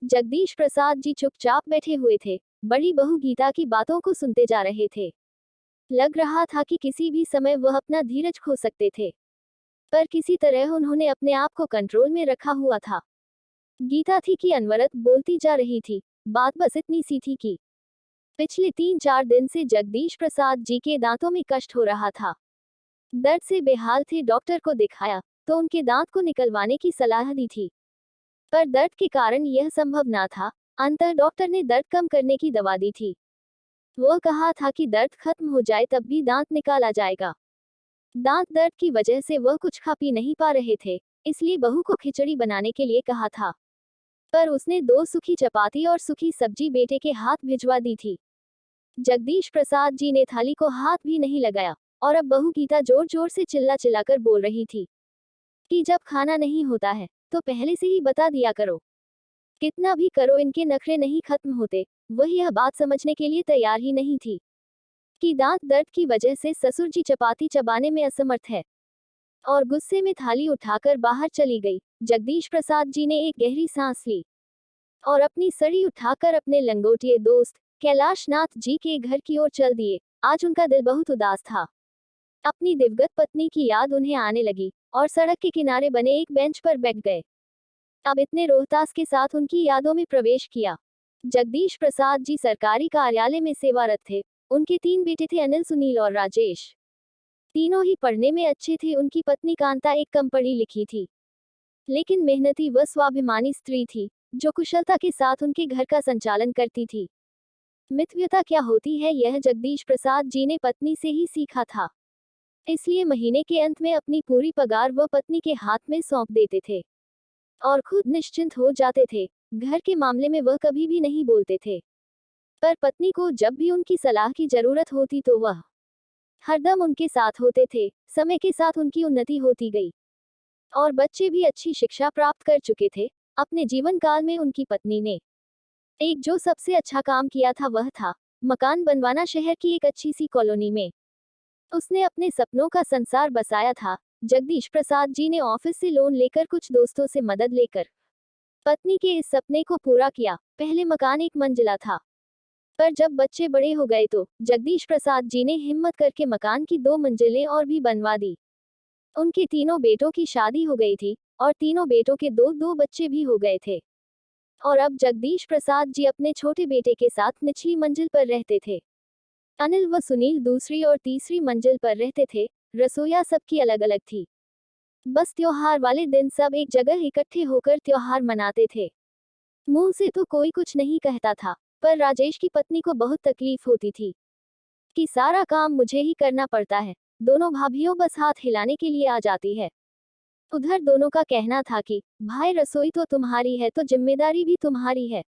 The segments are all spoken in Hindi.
जगदीश प्रसाद जी चुपचाप बैठे हुए थे। बड़ी बहू गीता की बातों को सुनते जा रहे थे। लग रहा था कि किसी भी समय वह अपना धीरज खो सकते थे, पर किसी तरह उन्होंने अपने आप को कंट्रोल में रखा हुआ था। गीता थी कि अनवरत बोलती जा रही थी। बात बस इतनी सी थी कि पिछले 3-4 दिन से जगदीश प्रसाद जी के दांतों में कष्ट हो रहा था। दर्द से बेहाल थे। डॉक्टर को दिखाया तो उनके दांत को निकलवाने की सलाह दी थी, पर दर्द के कारण यह संभव ना था। अंततः डॉक्टर ने दर्द कम करने की दवा दी थी। वह कहा था कि दर्द खत्म हो जाए तब भी दांत निकाला जाएगा। दांत दर्द की वजह से वह कुछ खा पी नहीं पा रहे थे, इसलिए बहू को खिचड़ी बनाने के लिए कहा था, पर उसने 2 सूखी चपाती और सूखी सब्जी बेटे के हाथ भिजवा दी थी। जगदीश प्रसाद जी ने थाली को हाथ भी नहीं लगाया, और अब बहू गीता जोर जोर से चिल्ला चिल्लाकर बोल रही थी कि जब खाना नहीं होता है तो पहले से ही बता दिया करो। कितना भी करो इनके नखरे नहीं खत्म होते। वह यह बात समझने के लिए तैयार ही नहीं थी कि दांत दर्द की वजह से ससुर जी चपाती चबाने में असमर्थ है, और गुस्से में थाली उठाकर बाहर चली गई। जगदीश प्रसाद जी ने एक गहरी सांस ली और अपनी सड़ी उठाकर अपने लंगोटिए दोस्त कैलाश नाथ जी के घर की ओर चल दिए। आज उनका दिल बहुत उदास था। अपनी दिवंगत पत्नी की याद उन्हें आने लगी और सड़क के किनारे बने एक बेंच पर बैठ गए। अब इतने रोहतास के साथ उनकी यादों में प्रवेश किया। जगदीश प्रसाद जी सरकारी कार्यालय में सेवारत थे। उनके 3 बेटे थे, अनिल, सुनील और राजेश। तीनों ही पढ़ने में अच्छे थे। उनकी पत्नी कांता एक कम पढ़ी लिखी थी, लेकिन मेहनती व स्वाभिमानी स्त्री थी, जो कुशलता के साथ उनके घर का संचालन करती थी। मितव्यता क्या होती है यह जगदीश प्रसाद जी ने पत्नी से ही सीखा था, इसलिए महीने के अंत में अपनी पूरी पगार वह पत्नी के हाथ में सौंप देते थे और खुद निश्चिंत हो जाते थे। घर के मामले में वह कभी भी नहीं बोलते थे, पर पत्नी को जब भी उनकी सलाह की जरूरत होती तो वह हरदम उनके साथ होते थे। समय के साथ उनकी उन्नति होती गई और बच्चे भी अच्छी शिक्षा प्राप्त कर चुके थे। अपने जीवन काल में उनकी पत्नी ने एक जो सबसे अच्छा काम किया था वह था मकान बनवाना शहर की एक अच्छी सी कॉलोनी में। उसने अपने सपनों का संसार बसाया था। जगदीश प्रसाद जी ने ऑफिस से लोन लेकर कुछ दोस्तों से मदद लेकर पत्नी के इस सपने को पूरा किया। पहले मकान 1 मंजिला था, पर जब बच्चे बड़े हो गए तो जगदीश प्रसाद जी ने हिम्मत करके मकान की 2 मंजिलें और भी बनवा दी। उनके तीनों बेटों की शादी हो गई थी और तीनों बेटों के 2-2 बच्चे भी हो गए थे, और अब जगदीश प्रसाद जी अपने छोटे बेटे के साथ निचली मंजिल पर रहते थे। अनिल व सुनील दूसरी और तीसरी मंजिल पर रहते थे। रसोइयां सबकी अलग अलग थी। बस त्योहार वाले दिन सब एक जगह इकट्ठे होकर त्योहार मनाते थे। मुंह से तो कोई कुछ नहीं कहता था, पर राजेश की पत्नी को बहुत तकलीफ होती थी कि सारा काम मुझे ही करना पड़ता है। दोनों भाभियों बस हाथ हिलाने के लिए आ जाती है। उधर दोनों का कहना था कि भाई रसोई तो तुम्हारी है तो जिम्मेदारी भी तुम्हारी है,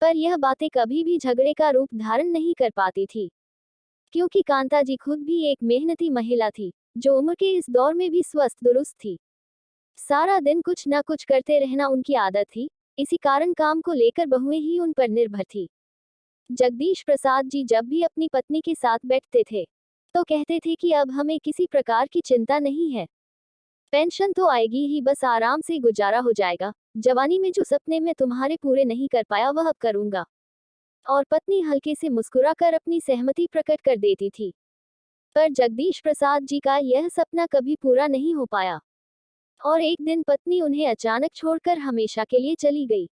पर यह बातें कभी भी झगड़े का रूप धारण नहीं कर पाती थी, क्योंकि कांता जी खुद भी एक मेहनती महिला थी, जो उम्र के इस दौर में भी स्वस्थ दुरुस्त थी। सारा दिन कुछ न कुछ करते रहना उनकी आदत थी। इसी कारण काम को लेकर बहुएं ही उन पर निर्भर थी। जगदीश प्रसाद जी जब भी अपनी पत्नी के साथ बैठते थे तो कहते थे कि अब हमें किसी प्रकार की चिंता नहीं है। पेंशन तो आएगी ही, बस आराम से गुजारा हो जाएगा। जवानी में जो सपने मैं तुम्हारे पूरे नहीं कर पाया वह अब करूंगा। और पत्नी हल्के से मुस्कुराकर अपनी सहमति प्रकट कर देती थी। पर जगदीश प्रसाद जी का यह सपना कभी पूरा नहीं हो पाया, और एक दिन पत्नी उन्हें अचानक छोड़कर हमेशा के लिए चली गई।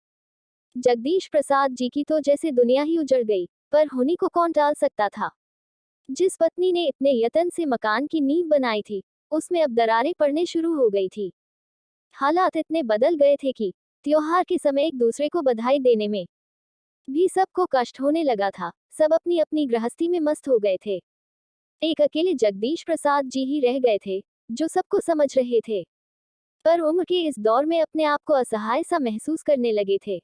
जगदीश प्रसाद जी की तो जैसे दुनिया ही उजड़ गई, पर होनी को कौन टाल सकता था। जिस पत्नी ने इतने यत्न से मकान की नींव बनाई थी, उसमें अब दरारें पड़ने शुरू हो गई थी। हालात इतने बदल गए थे कि त्योहार के समय एक दूसरे को बधाई देने में भी सबको कष्ट होने लगा था। सब अपनी अपनी गृहस्थी में मस्त हो गए थे। एक अकेले जगदीश प्रसाद जी ही रह गए थे, जो सबको समझ रहे थे, पर उम्र के इस दौर में अपने आप को असहाय सा महसूस करने लगे थे।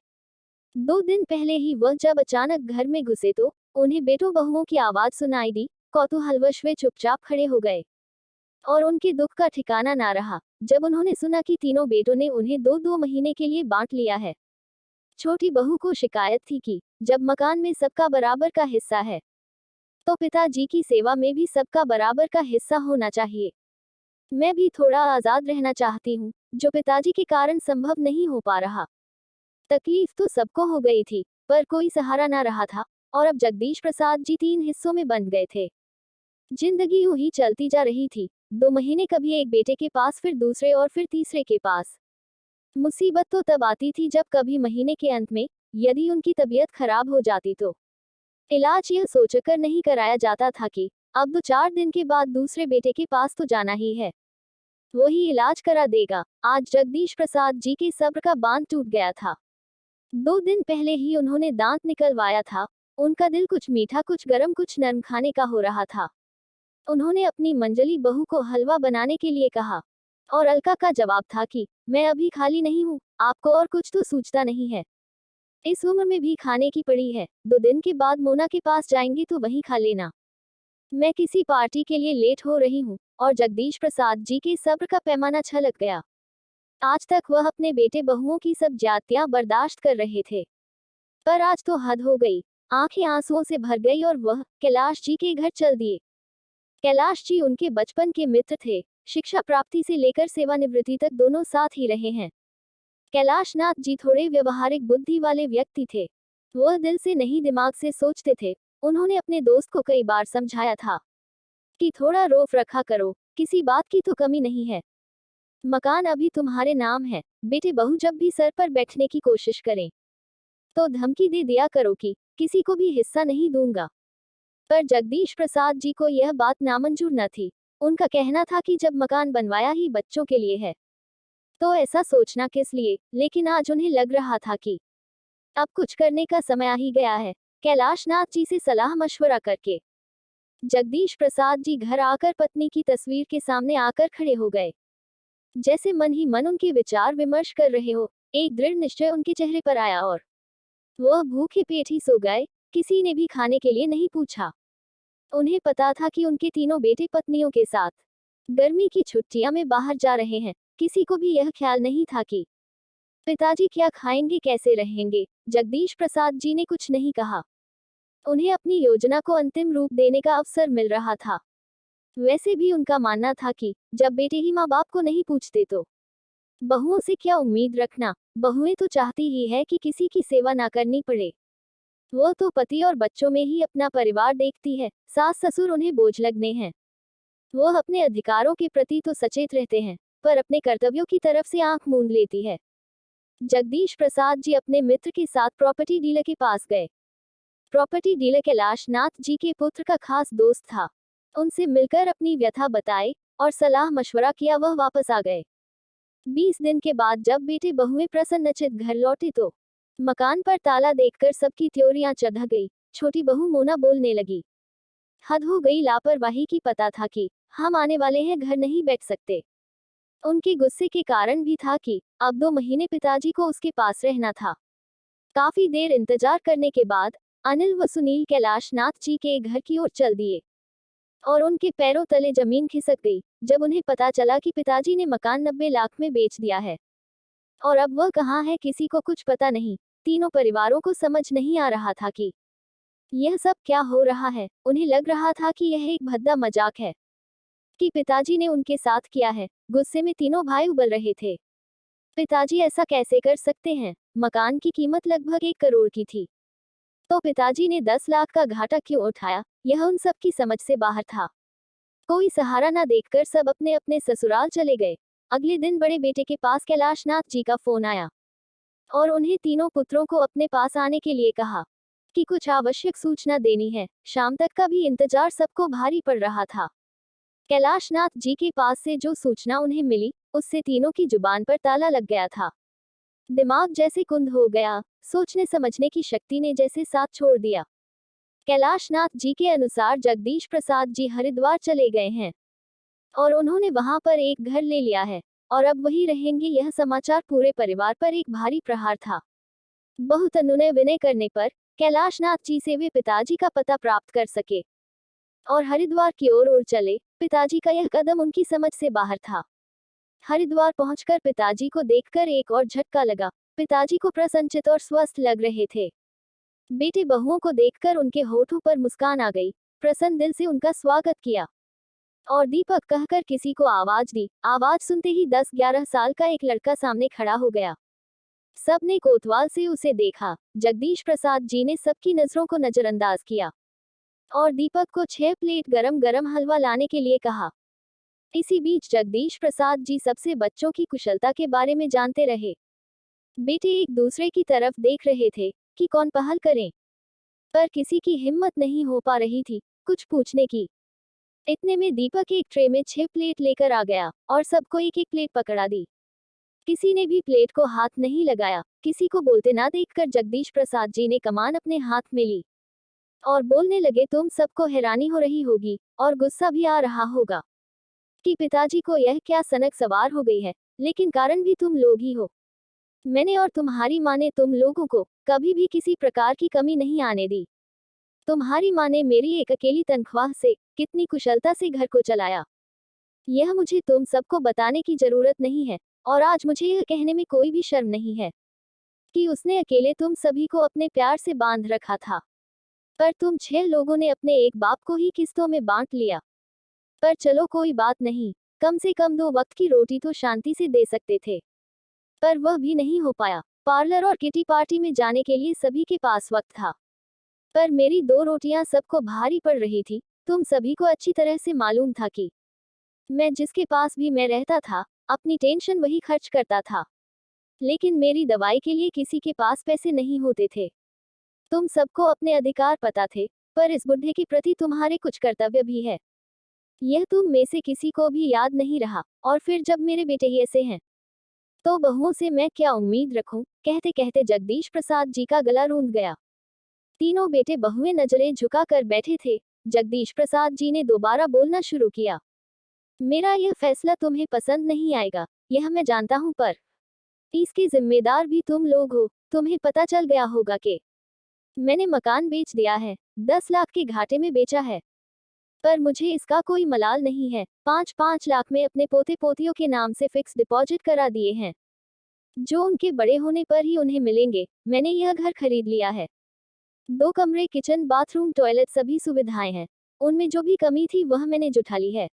2 दिन पहले ही वह जब अचानक घर में घुसे तो उन्हें बेटों बहुओं की आवाज सुनाई दी। कौतूहलवश वे चुपचाप खड़े हो गए, और उनके दुख का ठिकाना ना रहा जब उन्होंने सुना कि तीनों बेटों ने उन्हें 2-2 महीने के लिए बांट लिया है। छोटी बहू को शिकायत थी कि जब मकान में सबका बराबर का हिस्सा है, तो पिताजी की सेवा में भी सबका बराबर का हिस्सा होना चाहिए। मैं भी थोड़ा आजाद रहना चाहती हूँ, जो पिताजी के कारण संभव नहीं हो पा रहा। तकलीफ तो सबको हो गई थी, पर कोई सहारा ना रहा था, और अब जगदीश प्रसाद जी 3 हिस्सों में बंट गए थे। जिंदगी यूं ही चलती जा रही थी। 2 महीने कभी एक बेटे के पास, फिर दूसरे और फिर तीसरे के पास। मुसीबत तो तब आती थी जब कभी महीने के अंत में, यदि उनकी तबीयत खराब हो जाती तो इलाज यह सोचकर नहीं कराया जाता था कि अब 2-4 दिन के बाद दूसरे बेटे के पास तो जाना ही है, वही इलाज करा देगा। आज जगदीश प्रसाद जी के सब्र का बांध टूट गया था। 2 दिन पहले ही उन्होंने दांत निकलवाया था। उनका दिल कुछ मीठा, कुछ गर्म, कुछ नरम खाने का हो रहा था। उन्होंने अपनी मंजली बहू को हलवा बनाने के लिए कहा, और अलका का जवाब था कि मैं अभी खाली नहीं हूँ, आपको और कुछ तो सूझता नहीं है। इस उम्र में भी खाने की पड़ी है, 2 दिन के बाद मोना के पास जाएंगी तो वहीं खा लेना। मैं किसी पार्टी के लिए लेट हो रही हूँ। और जगदीश प्रसाद जी के सब्र का पैमाना छलक गया। आज तक वह अपने बेटे बहुओं की सब ज्यादतियां बर्दाश्त कर रहे थे, पर आज तो हद हो गई। आंखें आंसुओं से भर गई और वह कैलाश जी के घर चल दिए। कैलाश जी उनके बचपन के मित्र थे। शिक्षा प्राप्ति से लेकर सेवानिवृत्ति तक दोनों साथ ही रहे हैं। कैलाश नाथ जी थोड़े व्यवहारिक बुद्धि वाले व्यक्ति थे। वह दिल से नहीं, दिमाग से सोचते थे। उन्होंने अपने दोस्त को कई बार समझाया था कि थोड़ा रौफ रखा करो, किसी बात की तो कमी नहीं है। मकान अभी तुम्हारे नाम है। बेटे बहू जब भी सर पर बैठने की कोशिश करें तो धमकी दे दिया करो कि किसी को भी हिस्सा नहीं दूंगा। पर जगदीश प्रसाद जी को यह बात नामंजूर न थी। उनका कहना था कि जब मकान बनवाया ही बच्चों के लिए है, तो ऐसा सोचना किस लिए। लेकिन आज उन्हें लग रहा था कि अब कुछ करने का समय आ ही गया है। कैलाश नाथ जी से सलाह मशवरा करके जगदीश प्रसाद जी घर आकर पत्नी की तस्वीर के सामने आकर खड़े हो गए। जैसे मन ही मन उनके विचार विमर्श कर रहे हो। एक दृढ़ निश्चय उनके चेहरे पर आया और वह भूखे पेट ही सो गए। किसी ने भी खाने के लिए नहीं पूछा। उन्हें पता था कि उनके तीनों बेटे पत्नियों के साथ गर्मी की छुट्टियां में बाहर जा रहे हैं। किसी को भी यह ख्याल नहीं था कि पिताजी क्या खाएंगे, कैसे रहेंगे। जगदीश प्रसाद जी ने कुछ नहीं कहा। उन्हें अपनी योजना को अंतिम रूप देने का अवसर मिल रहा था। वैसे भी उनका मानना था कि जब बेटे ही माँ बाप को नहीं पूछते तो बहुओं से क्या उम्मीद रखना। बहुएं तो चाहती ही है कि किसी की सेवा ना करनी पड़े। वो तो पति और बच्चों में ही अपना परिवार देखती है। सास ससुर उन्हें बोझ लगने हैं। वो अपने अधिकारों के प्रति तो सचेत रहते हैं, पर अपने कर्तव्यों की तरफ से आंख मूंद लेती है। जगदीश प्रसाद जी अपने मित्र के साथ प्रॉपर्टी डीलर के पास गए। प्रॉपर्टी डीलर कैलाश नाथ जी के पुत्र का खास दोस्त था। उनसे मिलकर अपनी व्यथा बताई और सलाह मशवरा किया। वह वापस आ गए। 20 दिन के बाद जब बेटे बहुएं प्रसन्नचित घर लौटे तो मकान पर ताला देखकर सबकी त्योरियां चढ़ गई। छोटी बहू मोना बोलने लगी, हद हो गई लापरवाही की। पता था कि हम आने वाले हैं, घर नहीं बैठ सकते। उनके गुस्से के कारण भी था कि अब 2 महीने पिताजी को उसके पास रहना था। काफी देर इंतजार करने के बाद अनिल व सुनील कैलाश नाथ जी के घर की ओर चल दिए और उनके पैरों तले जमीन खिसक गई जब उन्हें पता चला कि पिताजी ने मकान 90 लाख में बेच दिया है। और अब वह कहाँ है, किसी को कुछ पता नहीं। तीनों परिवारों को समझ नहीं आ रहा था कि यह सब क्या हो रहा है। उन्हें लग रहा था कि यह एक भद्दा मजाक है कि पिताजी ने उनके साथ किया है। गुस्से में तीनों भाई उबल रहे थे। पिताजी ऐसा कैसे कर सकते हैं। मकान की कीमत लगभग 1 करोड़ की थी, तो पिताजी ने 10 लाख का घाटा क्यों उठाया, यह उन सब की समझ से बाहर था। कोई सहारा न देखकर सब अपने अपने ससुराल चले गए। अगले दिन बड़े बेटे के पास कैलाश नाथ जी का फोन आया और उन्हें तीनों पुत्रों को अपने पास आने के लिए कहा कि कुछ आवश्यक सूचना देनी है। शाम तक का भी इंतजार सबको भारी पड़ रहा था। कैलाश नाथ जी के पास से जो सूचना उन्हें मिली, उससे तीनों की जुबान पर ताला लग गया था। दिमाग जैसे कुंद हो गया। सोचने समझने की शक्ति ने जैसे साथ छोड़ दिया। कैलाश नाथ जी के अनुसार जगदीश प्रसाद जी हरिद्वार चले गए हैं और उन्होंने वहां पर एक घर ले लिया है और अब वही रहेंगे। यह समाचार पूरे परिवार पर एक भारी प्रहार था। बहुत अनुनय विनय करने पर कैलाश नाथ जी से वे पिताजी का पता प्राप्त कर सके और हरिद्वार की ओर उड़ चले। पिताजी का यह कदम उनकी समझ से बाहर था। हरिद्वार पहुंचकर पिताजी को देखकर एक और झटका लगा। पिताजी को प्रसन्नचित और स्वस्थ लग रहे थे। बेटे बहुओं को देखकर उनके होठों पर मुस्कान आ गई। प्रसन्न दिल से उनका स्वागत किया और दीपक कहकर किसी को आवाज दी। आवाज सुनते ही 10-11 साल का एक लड़का सामने खड़ा हो गया। सबने कोतवाल से उसे देखा। जगदीश प्रसाद जी ने सबकी नजरों को नजरअंदाज किया और दीपक को 6 प्लेट गरम गरम हलवा लाने के लिए कहा। इसी बीच जगदीश प्रसाद जी सबसे बच्चों की कुशलता के बारे में जानते रहे। बेटे एक दूसरे की तरफ देख रहे थे कि कौन पहल करें, पर किसी की हिम्मत नहीं हो पा रही थी कुछ पूछने की। इतने में दीपक एक ट्रे में 6 प्लेट लेकर आ गया और सबको एक एक प्लेट पकड़ा दी। किसी ने भी प्लेट को हाथ नहीं लगाया। किसी को बोलते ना देखकर जगदीश प्रसाद जी ने कमान अपने हाथ में ली और बोलने लगे, तुम सबको हैरानी हो रही होगी और गुस्सा भी आ रहा होगा कि पिताजी को यह क्या सनक सवार हो गई है, लेकिन कारण भी तुम लोग ही हो। मैंने और तुम्हारी माँ ने तुम लोगों को कभी भी किसी प्रकार की कमी नहीं आने दी। तुम्हारी माँ ने मेरी एक अकेली तनख्वाह से कितनी कुशलता से घर को चलाया, यह मुझे तुम सबको बताने की जरूरत नहीं है। और आज मुझे यह कहने में कोई भी शर्म नहीं है कि उसने अकेले तुम सभी को अपने प्यार से बांध रखा था, पर तुम 6 लोगों ने अपने एक बाप को ही किस्तों में बांट लिया। पर चलो कोई बात नहीं, कम से कम 2 वक्त की रोटी तो शांति से दे सकते थे, पर वह भी नहीं हो पाया। पार्लर और किटी पार्टी में जाने के लिए सभी के पास वक्त था, पर मेरी 2 रोटियां सबको भारी पड़ रही थी। तुम सभी को अच्छी तरह से मालूम था कि मैं जिसके पास भी मैं रहता था, अपनी टेंशन वही खर्च करता था, लेकिन मेरी दवाई के लिए किसी के पास पैसे नहीं होते थे। तुम सबको अपने अधिकार पता थे, पर इस बुढ़े के प्रति तुम्हारे कुछ कर्तव्य भी है। यह तुम में से किसी को भी याद नहीं रहा, और फिर जब मेरे बेटे ही ऐसे हैं, तो बहुओं से मैं क्या उम्मीद रखूं? कहते कहते जगदीश प्रसाद जी का गला रूंध गया। तीनों बेटे बहुएं नजरें झुकाकर बैठे थे। जगदीश प्रसाद जी ने दोबारा बोलना शुरू किया। मेरा यह फैसला तुम्हें पसंद नहीं आएगा, यह मैं जानता हूं, पर इसके जिम्मेदार भी तुम लोग हो। तुम्हें पता चल गया होगा कि मैंने मकान बेच दिया है, 10 लाख के घाटे में बेचा है, पर मुझे इसका कोई मलाल नहीं है। 5-5 लाख में अपने पोते पोतियों के नाम से फिक्स डिपॉजिट करा दिए हैं, जो उनके बड़े होने पर ही उन्हें मिलेंगे। मैंने यह घर खरीद लिया है, 2 कमरे, किचन, बाथरूम, टॉयलेट, सभी सुविधाएं हैं। उनमें जो भी कमी थी वह मैंने जुटा ली है।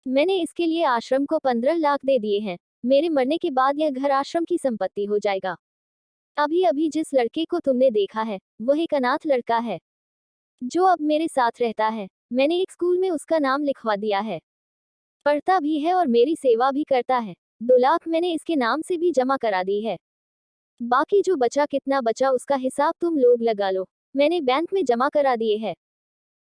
मैंने इसके लिए आश्रम को 15 लाख दे दिए हैं। मेरे मरने के बाद यह घर आश्रम की संपत्ति हो जाएगा। अभी अभी जिस लड़के को तुमने देखा है, वह एक अनाथ लड़का है, जो अब मेरे साथ रहता है। मैंने एक स्कूल में उसका नाम लिखवा दिया है, पढ़ता भी है और मेरी सेवा भी करता है। 2 लाख मैंने इसके नाम से भी जमा करा दी है। बाकी जो बचा, कितना बचा उसका हिसाब तुम लोग लगा लो। मैंने बैंक में जमा करा दिए है।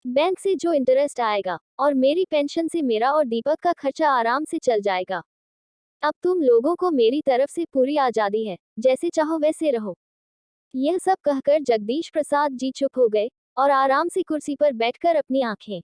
बैंक से जो इंटरेस्ट आएगा और मेरी पेंशन से मेरा और दीपक का खर्चा आराम से चल जाएगा। अब तुम लोगों को मेरी तरफ से पूरी आजादी है, जैसे चाहो वैसे रहो। यह सब कहकर जगदीश प्रसाद जी चुप हो गए और आराम से कुर्सी पर बैठकर अपनी आंखें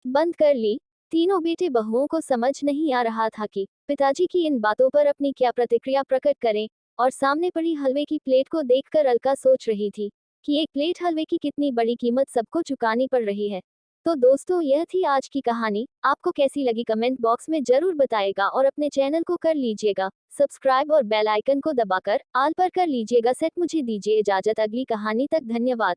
बंद कर ली। तीनों बेटे बहुओं को समझ नहीं आ रहा था कि पिताजी की इन बातों पर अपनी क्या प्रतिक्रिया प्रकट करें, और सामने पड़ी हलवे की प्लेट को देखकर अलका सोच रही थी कि एक प्लेट हलवे की कितनी बड़ी कीमत सबको चुकानी पड़ रही है। तो दोस्तों, यह थी आज की कहानी। आपको कैसी लगी कमेंट बॉक्स में जरूर बताएगा, और अपने चैनल को कर लीजिएगा सब्सक्राइब और बेल आइकन को दबाकर आल पर कर लीजिएगा सेट। मुझे दीजिए इजाजत, अगली कहानी तक धन्यवाद।